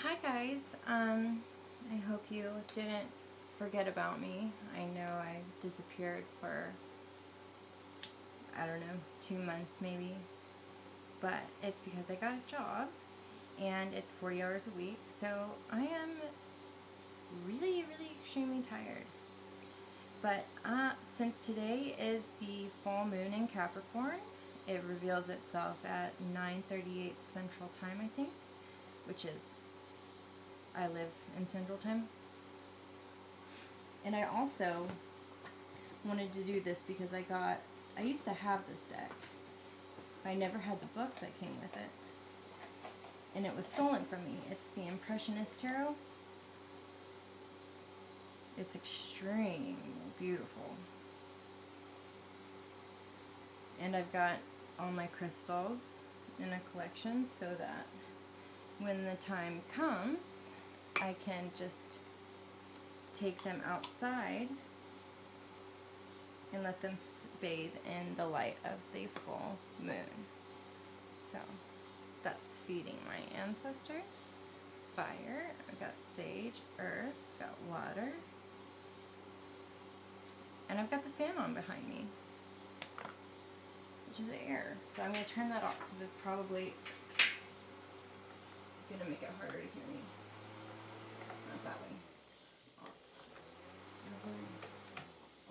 Hi guys, I hope you didn't forget about me. I know I disappeared for, I don't know, 2 months maybe, but it's because I got a job and it's 40 hours a week, so I am really extremely tired. But since today is the full moon in Capricorn, it reveals itself at 9:38 Central Time, I think, which is, I live in Central Time. And I also wanted to do this because I used to have this deck. I never had the book that came with it. And it was stolen from me. It's the Impressionist Tarot. It's extremely beautiful. And I've got all my crystals in a collection so that when the time comes, I can just take them outside and let them bathe in the light of the full moon. So that's feeding my ancestors. Fire, I've got sage, earth, I've got water, and I've got the fan on behind me, which is air. So I'm going to turn that off because it's probably going to make it harder to hear me. Not that way. Off.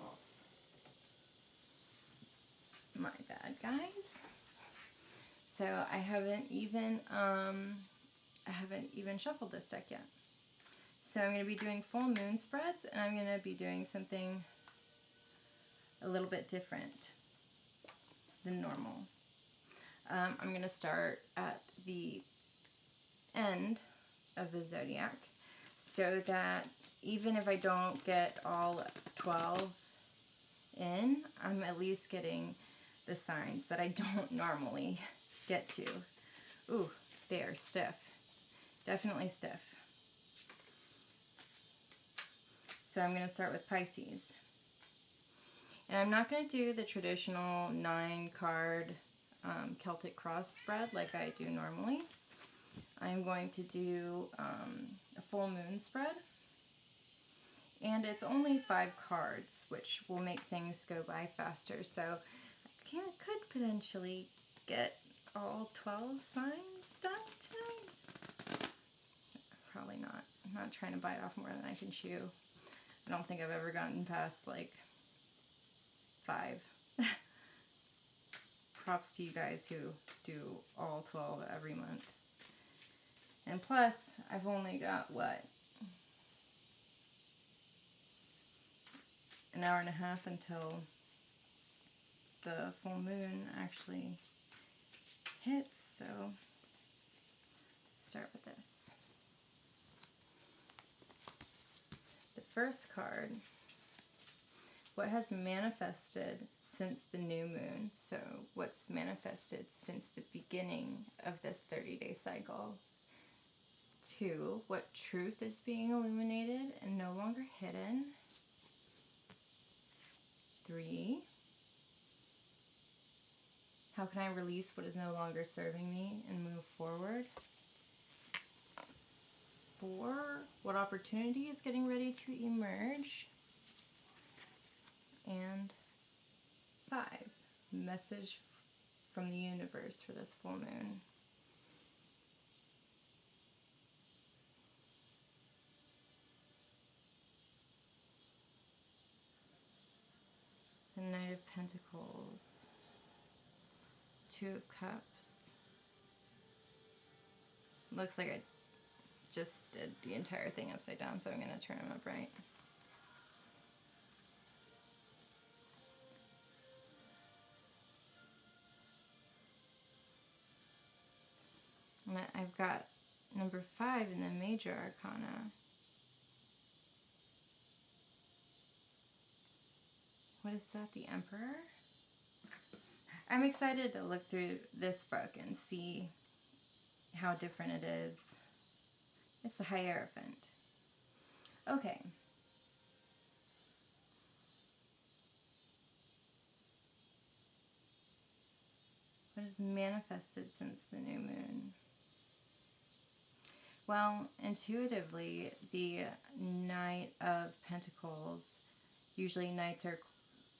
Off. My bad, guys. So I haven't even shuffled this deck yet. So I'm going to be doing full moon spreads, and I'm going to be doing something a little bit different than normal. I'm going to start at the end of the zodiac so that even if I don't get all 12 in, I'm at least getting the signs that I don't normally get to. Ooh, they are stiff. Definitely stiff. So I'm going to start with Pisces. And I'm not going to do the traditional 9-card Celtic cross spread like I do normally. I'm going to do a full moon spread. And it's only 5 cards, which will make things go by faster. So I could potentially get all 12 signs done tonight. Probably not. I'm not trying to bite off more than I can chew. I don't think I've ever gotten past like 5. Props to you guys who do all 12 every month. And plus, I've only got, what, an hour and a half until the full moon actually hits, so start with this. The first card, what has manifested since the new moon? So what's manifested since the beginning of this 30-day cycle? 2, what truth is being illuminated and no longer hidden? 3, how can I release what is no longer serving me and move forward? 4, what opportunity is getting ready to emerge? And 5, message from the universe for this full moon. The Knight of Pentacles, 2 of Cups. Looks like I just did the entire thing upside down, so I'm going to turn them upright. And I've got number 5 in the Major Arcana. What is that, the Emperor? I'm excited to look through this book and see how different it is. It's the Hierophant. Okay. What has manifested since the new moon? Well, intuitively, the Knight of Pentacles, usually knights are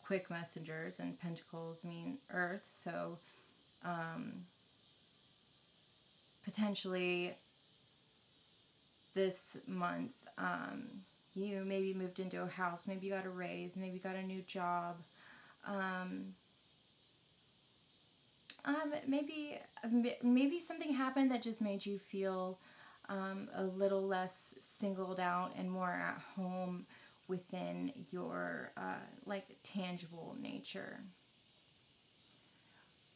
quick messengers, and pentacles mean earth, so potentially this month, you maybe moved into a house, maybe you got a raise, maybe you got a new job, maybe something happened that just made you feel a little less singled out and more at home within your like tangible nature.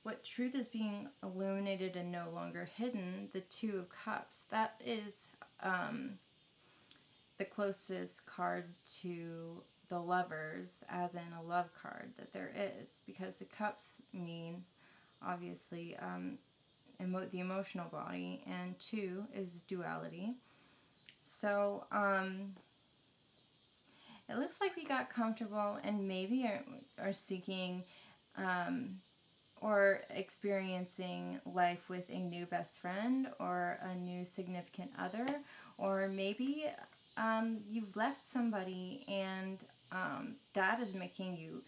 What truth is being illuminated and no longer hidden? The Two of Cups. That is the closest card to the Lovers, as in a love card, that there is, because the cups mean obviously the emotional body, and two is duality. So it looks like we got comfortable and maybe are seeking or experiencing life with a new best friend or a new significant other, or maybe you've left somebody and that is making you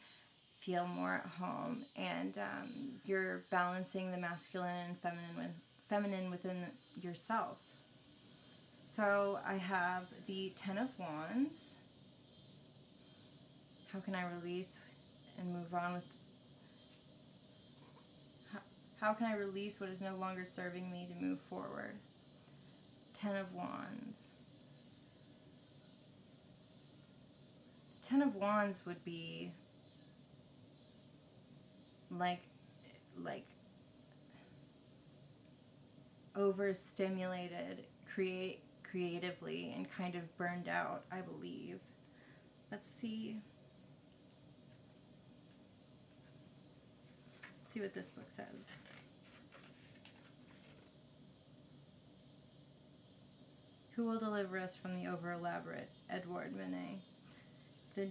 feel more at home, and you're balancing the masculine and feminine within yourself. So I have the Ten of Wands. How can I release and move on with... How can I release what is no longer serving me to move forward? Ten of Wands. Ten of Wands would be like overstimulated creatively and kind of burned out, I believe. Let's see what this book says. Who will deliver us from the over-elaborate Edouard Manet? The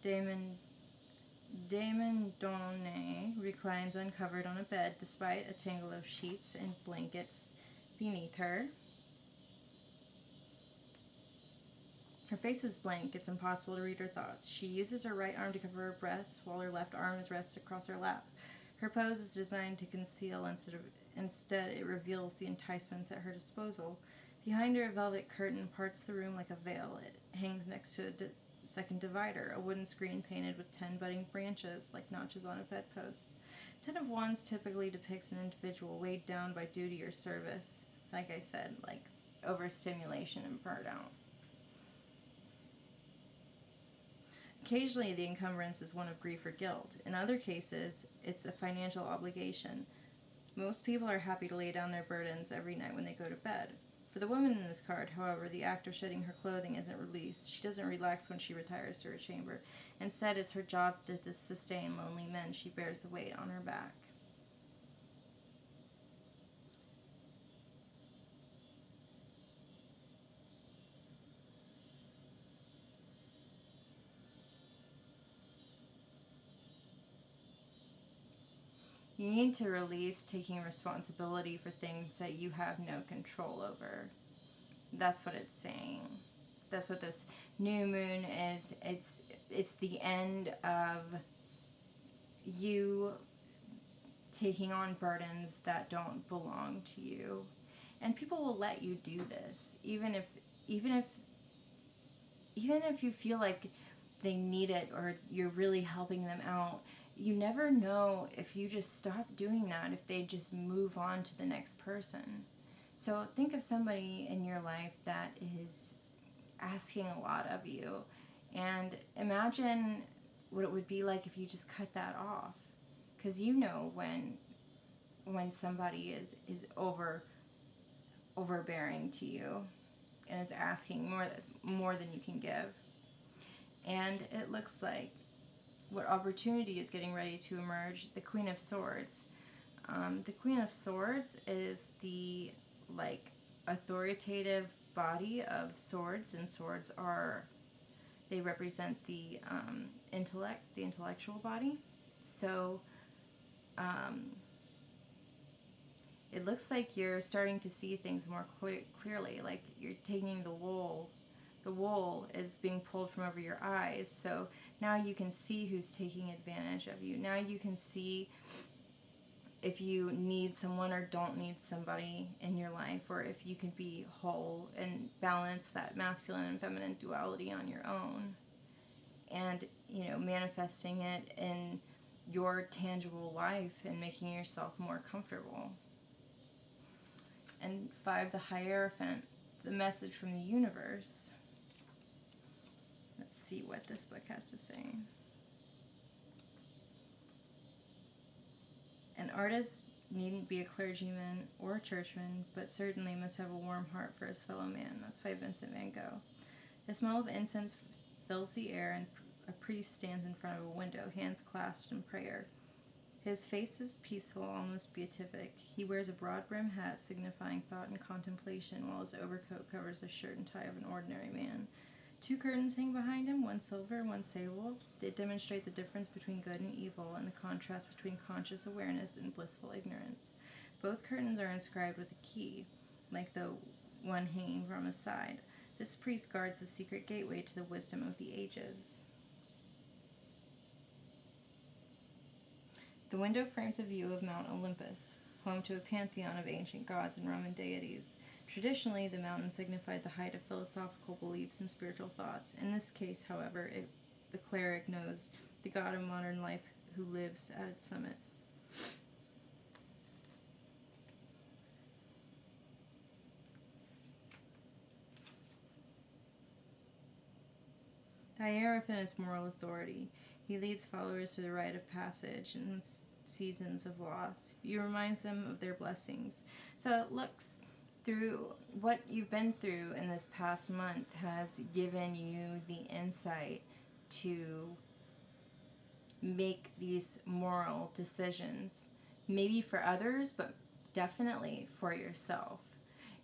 Damon Donne reclines uncovered on a bed despite a tangle of sheets and blankets beneath her. Her face is blank. It's impossible to read her thoughts. She uses her right arm to cover her breasts while her left arm rests across her lap. Her pose is designed to conceal instead it reveals the enticements at her disposal. Behind her, a velvet curtain parts the room like a veil. It hangs next to a second divider, a wooden screen painted with 10 budding branches like notches on a bedpost. Ten of Wands typically depicts an individual weighed down by duty or service. Like I said, like overstimulation and burnout. Occasionally, the encumbrance is one of grief or guilt. In other cases, it's a financial obligation. Most people are happy to lay down their burdens every night when they go to bed. For the woman in this card, however, the act of shedding her clothing isn't released. She doesn't relax when she retires to her chamber. Instead, it's her job to sustain lonely men. She bears the weight on her back. You need to release taking responsibility for things that you have no control over. That's what it's saying. That's what this new moon is. It's the end of you taking on burdens that don't belong to you. And people will let you do this, even if you feel like they need it or you're really helping them out. You never know if you just stop doing that, if they just move on to the next person. So think of somebody in your life that is asking a lot of you, and imagine what it would be like if you just cut that off. Because you know when somebody is overbearing to you and is asking more than you can give. And it looks like what opportunity is getting ready to emerge. The Queen of Swords. The Queen of Swords is the authoritative body of swords, and swords they represent the intellect, the intellectual body. So it looks like you're starting to see things more clearly, like you're taking the wool is being pulled from over your eyes. So now you can see who's taking advantage of you. Now you can see if you need someone or don't need somebody in your life, or if you can be whole and balance that masculine and feminine duality on your own. And, you know, manifesting it in your tangible life and making yourself more comfortable. And 5, the Hierophant, the message from the universe. Let's see what this book has to say. An artist needn't be a clergyman or a churchman, but certainly must have a warm heart for his fellow man. That's by Vincent van Gogh. The smell of incense fills the air, and a priest stands in front of a window, hands clasped in prayer. His face is peaceful, almost beatific. He wears a broad-brimmed hat signifying thought and contemplation, while his overcoat covers the shirt and tie of an ordinary man. 2 curtains hang behind him, one silver, one sable. They demonstrate the difference between good and evil, and the contrast between conscious awareness and blissful ignorance. Both curtains are inscribed with a key, like the one hanging from his side. This priest guards the secret gateway to the wisdom of the ages. The window frames a view of Mount Olympus, home to a pantheon of ancient gods and Roman deities. Traditionally, the mountain signified the height of philosophical beliefs and spiritual thoughts. In this case, however, the cleric knows the god of modern life who lives at its summit. The Hierophant is moral authority. He leads followers through the rite of passage and seasons of loss. He reminds them of their blessings. So it looks through what you've been through in this past month has given you the insight to make these moral decisions. Maybe for others, but definitely for yourself.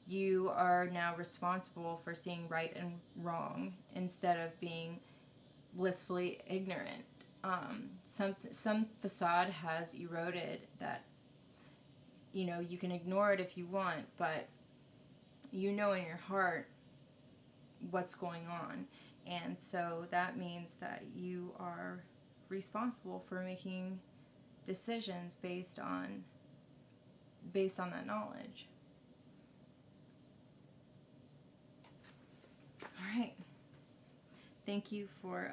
You are now responsible for seeing right and wrong instead of being blissfully ignorant. Some facade has eroded that, you know, you can ignore it if you want, but you know in your heart what's going on. And so that means that you are responsible for making decisions based on that knowledge. All right. Thank you for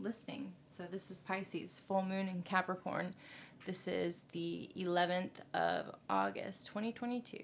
listening. So this is Pisces, full moon in Capricorn. This is the 11th of August, 2022.